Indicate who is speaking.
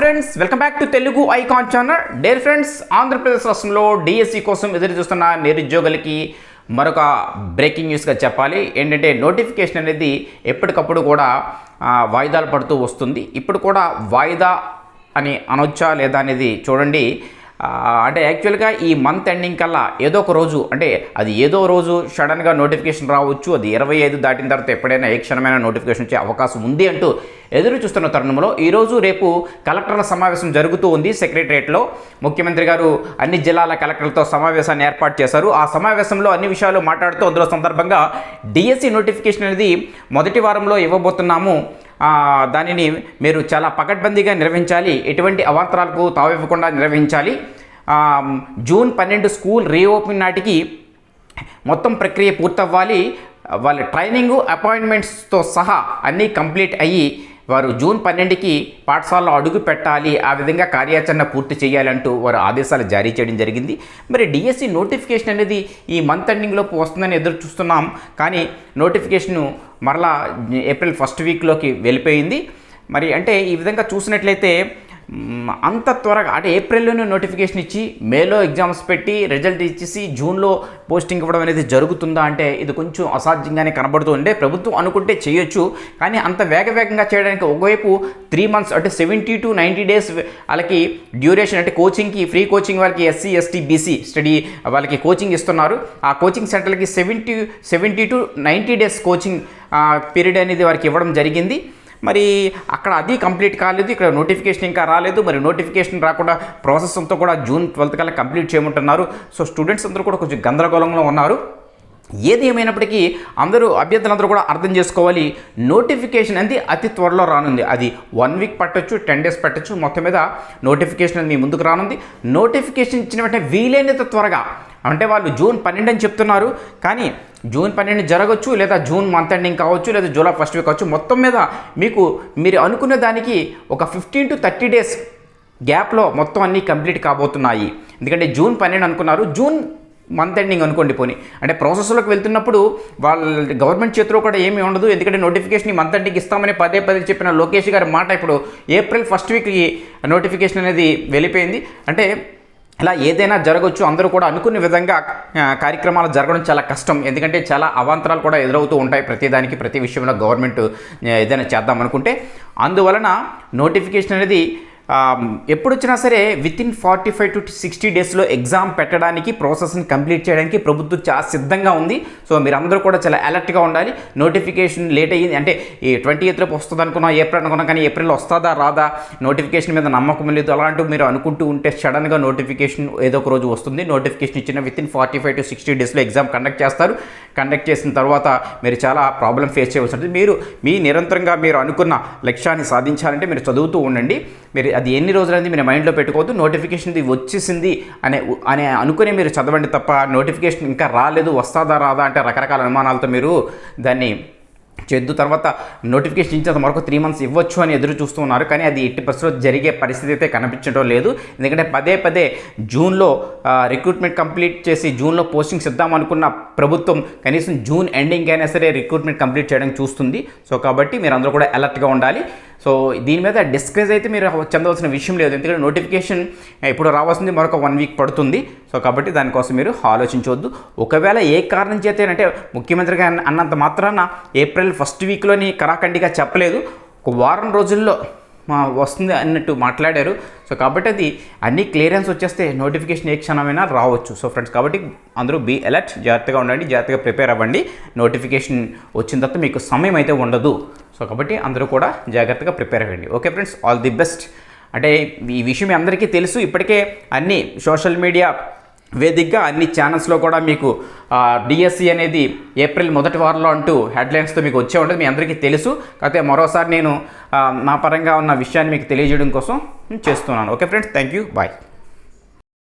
Speaker 1: Friends, welcome back to Telugu icon channel. Dare friends, Andhra Pradesh రాష్ట్రంలో DSC కోసం ఎదురు చూస్తున్న నిరుద్యోగులకి మరొక బ్రేకింగ్ న్యూస్గా చెప్పాలి. ఏంటంటే నోటిఫికేషన్ అనేది ఎప్పటికప్పుడు కూడా వాయిదాలు పడుతూ వస్తుంది. ఇప్పుడు కూడా వాయిదా అని అనొచ్చా లేదా అనేది చూడండి. అంటే యాక్చువల్గా ఈ మంత్ ఎండింగ్ కల్లా ఏదో ఒక రోజు, అంటే అది ఏదో రోజు సడన్గా నోటిఫికేషన్ రావచ్చు. అది 25 దాటిన తర్వాత ఎప్పుడైనా ఏ క్షణమైన నోటిఫికేషన్ వచ్చే అవకాశం ఉంది అంటూ ఎదురు చూస్తున్న తరుణంలో ఈరోజు రేపు కలెక్టర్ల సమావేశం జరుగుతూ ఉంది సెక్రటరియట్లో. ముఖ్యమంత్రి గారు అన్ని జిల్లాల కలెక్టర్లతో సమావేశాన్ని ఏర్పాటు చేశారు. ఆ సమావేశంలో అన్ని విషయాలు మాట్లాడుతూ అందులో సందర్భంగా డిఎస్సి నోటిఫికేషన్ అనేది మొదటి వారంలో ఇవ్వబోతున్నాము, దానిని మీరు చాలా పకడ్బందీగా నిర్వహించాలి, ఎటువంటి అవాంతరాలకు తావివ్వకుండా నిర్వహించాలి. జూన్ 12 స్కూల్ రీఓపెన్ నాటికి మొత్తం ప్రక్రియ పూర్తవ్వాలి. వాళ్ళ ట్రైనింగు అపాయింట్మెంట్స్తో సహా అన్నీ కంప్లీట్ అయ్యి వారు జూన్ 12కి పాఠశాలలో అడుగు పెట్టాలి. ఆ విధంగా కార్యాచరణ పూర్తి చేయాలంటూ వారు ఆదేశాలు జారీ చేయడం జరిగింది. మరి డిఎస్సి నోటిఫికేషన్ అనేది ఈ మంత్ ఎండింగ్లోపు వస్తుందని ఎదురు చూస్తున్నాం, కానీ నోటిఫికేషను మరలా ఏప్రిల్ ఫస్ట్ వీక్లోకి వెళ్ళిపోయింది. మరి అంటే ఈ విధంగా చూసినట్లయితే అంత త్వరగా, అంటే ఏప్రిల్లోనే నోటిఫికేషన్ ఇచ్చి మేలో ఎగ్జామ్స్ పెట్టి రిజల్ట్ ఇచ్చేసి జూన్లో పోస్టింగ్ ఇవ్వడం అనేది జరుగుతుందా అంటే ఇది కొంచెం అసాధ్యంగానే కనబడుతూ ఉండే. ప్రభుత్వం అనుకుంటే చేయొచ్చు, కానీ అంత వేగంగా చేయడానికి ఒకవైపు 3 months అంటే 70 to 90 days వాళ్ళకి డ్యూరేషన్, అంటే కోచింగ్కి ఫ్రీ కోచింగ్ వాళ్ళకి SC ST BC స్టడీ వాళ్ళకి కోచింగ్ ఇస్తున్నారు. ఆ కోచింగ్ సెంటర్లకి 70 to 90 days కోచింగ్ పీరియడ్ అనేది వారికి ఇవ్వడం జరిగింది. మరి అక్కడ అది కంప్లీట్ కాలేదు, ఇక్కడ నోటిఫికేషన్ ఇంకా రాలేదు. మరి నోటిఫికేషన్ రాకుండా ప్రాసెస్ అంతా కూడా జూన్ 12 కల్లా కంప్లీట్ చేయమంటున్నారు. సో స్టూడెంట్స్ అందరూ కూడా కొంచెం గందరగోళంలో ఉన్నారు. ఏది ఏమైనప్పటికీ అభ్యర్థులందరూ కూడా అర్థం చేసుకోవాలి, నోటిఫికేషన్ అనేది అతి త్వరలో రానుంది. అది 1 week పట్టొచ్చు, 10 days పట్టొచ్చు, మొత్తం మీద నోటిఫికేషన్ అనేది మీ ముందుకు రానుంది. నోటిఫికేషన్ ఇచ్చిన వెంటనే వీలైనంత త్వరగా, అంటే వాళ్ళు జూన్ 12 అని చెప్తున్నారు, కానీ జూన్ 12 జరగవచ్చు, లేదా జూన్ మంత్ ఎండింగ్ కావచ్చు, లేదా జూలై ఫస్ట్ వీక్ కావచ్చు. మొత్తం మీద మీరు అనుకునే దానికి ఒక 15 to 30 days గ్యాప్లో మొత్తం అన్నీ కంప్లీట్ కాబోతున్నాయి. ఎందుకంటే జూన్ 12 అనుకున్నారు, జూన్ మంత్ ఎండింగ్ అనుకోండి పోనీ, అంటే ప్రాసెస్లోకి వెళ్తున్నప్పుడు వాళ్ళ గవర్నమెంట్ చేతిలో కూడా ఏమీ ఉండదు. ఎందుకంటే నోటిఫికేషన్ మంత్ ఎండింగ్ ఇస్తామని పదే చెప్పిన లోకేష్ గారి మాట ఇప్పుడు ఏప్రిల్ ఫస్ట్ వీక్కి నోటిఫికేషన్ అనేది వెళ్ళిపోయింది. అంటే ఇలా ఏదైనా జరగవచ్చు. అందరూ కూడా అనుకునే విధంగా కార్యక్రమాలు జరగడం చాలా కష్టం, ఎందుకంటే చాలా అవాంతరాలు కూడా ఎదురవుతూ ఉంటాయి ప్రతిదానికి, ప్రతి విషయంలో గవర్నమెంట్ ఏదైనా చేద్దాం అనుకుంటే. అందువలన నోటిఫికేషన్ అనేది ఎప్పుడు వచ్చినా సరే వితిన్ 45 to 60 daysలో ఎగ్జామ్ పెట్టడానికి, ప్రాసెస్ని కంప్లీట్ చేయడానికి ప్రభుత్వం చాలా సిద్ధంగా ఉంది. సో మీరందరూ కూడా చాలా అలర్ట్గా ఉండాలి. నోటిఫికేషన్ లేట్ అయ్యింది అంటే ఈ 28th వస్తుంది అనుకున్నాం, ఏప్రిల్ అనుకున్నాం, కానీ ఏప్రిల్ వస్తుందా రాదా, నోటిఫికేషన్ మీద నమ్మకం లేదు, అలాంటివి మీరు అనుకుంటూ ఉంటే సడన్గా నోటిఫికేషన్ ఏదో ఒక రోజు వస్తుంది. నోటిఫికేషన్ ఇచ్చిన వితిన్ 45 to 60 daysలో ఎగ్జామ్ కండక్ట్ చేస్తారు. కండక్ట్ చేసిన తర్వాత మీరు చాలా ప్రాబ్లం ఫేస్ చేయవలసి ఉంటుంది. మీ నిరంతరంగా మీరు అనుకున్న లక్ష్యాన్ని సాధించాలంటే మీరు చదువుతూ ఉండండి. మీరు అది ఎన్ని రోజులైంది మీరు మైండ్లో పెట్టుకోవద్దు. నోటిఫికేషన్ వచ్చేసింది అనే అనుకునే మీరు చదవండి తప్ప, నోటిఫికేషన్ ఇంకా రాలేదు, వస్తుందా రాదా అంటే రకరకాల అనుమానాలతో మీరు దాన్ని చేద్దు. తర్వాత నోటిఫికేషన్ ఇచ్చిన మరొక 3 months ఇవ్వచ్చు అని ఎదురు చూస్తూ ఉన్నారు, కానీ అది 80% జరిగే పరిస్థితి అయితే కనిపించడం లేదు. ఎందుకంటే పదే జూన్లో రిక్రూట్మెంట్ కంప్లీట్ చేసి జూన్లో పోస్టింగ్స్ ఇద్దామనుకున్న ప్రభుత్వం కనీసం జూన్ ఎండింగ్ అయినా సరే రిక్రూట్మెంట్ కంప్లీట్ చేయడానికి చూస్తుంది. సో కాబట్టి మీరు అందరూ కూడా అలర్ట్గా ఉండాలి. సో దీని మీద డిస్కస్ అయితే మీరు చెందవలసిన విషయం లేదు, ఎందుకంటే నోటిఫికేషన్ ఇప్పుడు రావాల్సింది మరొక 1 week పడుతుంది. సో కాబట్టి దానికోసం మీరు ఆలోచించవద్దు. ఒకవేళ ఏ కారణం చేతేనంటే ముఖ్యమంత్రి గారు అన్నంత మాత్రాన ఏప్రిల్ ఫస్ట్ వీక్లోని కరాఖండిగా చెప్పలేదు, ఒక వారం రోజుల్లో వస్తుంది అన్నట్టు మాట్లాడారు. సో కాబట్టి అది అన్ని క్లియరెన్స్ వచ్చేస్తే నోటిఫికేషన్ ఏ క్షణమైనా రావచ్చు. సో ఫ్రెండ్స్, కాబట్టి అందరూ బీ అలర్ట్, జాగ్రత్తగా ఉండండి, జాగ్రత్తగా ప్రిపేర్ అవ్వండి. నోటిఫికేషన్ వచ్చిన తర్వాత మీకు సమయం అయితే ఉండదు. సో కాబట్టి అందరూ కూడా జాగ్రత్తగా ప్రిపేర్ అవ్వండి. Okay friends, all the best. అంటే ఈ విషయం మీ అందరికీ తెలుసు, ఇప్పటికే అన్ని సోషల్ మీడియా వేదికగా అన్ని ఛానల్స్లో కూడా మీకు డిఎస్సి అనేది ఏప్రిల్ మొదటి వారంలో అంటూ హెడ్లైన్స్తో మీకు వచ్చే ఉంటుంది, మీ అందరికీ తెలుసు. కాకపోతే మరోసారి నేను నా పరంగా ఉన్న విషయాన్ని మీకు తెలియజేయడం కోసం చేస్తున్నాను. Okay friends, thank you, bye.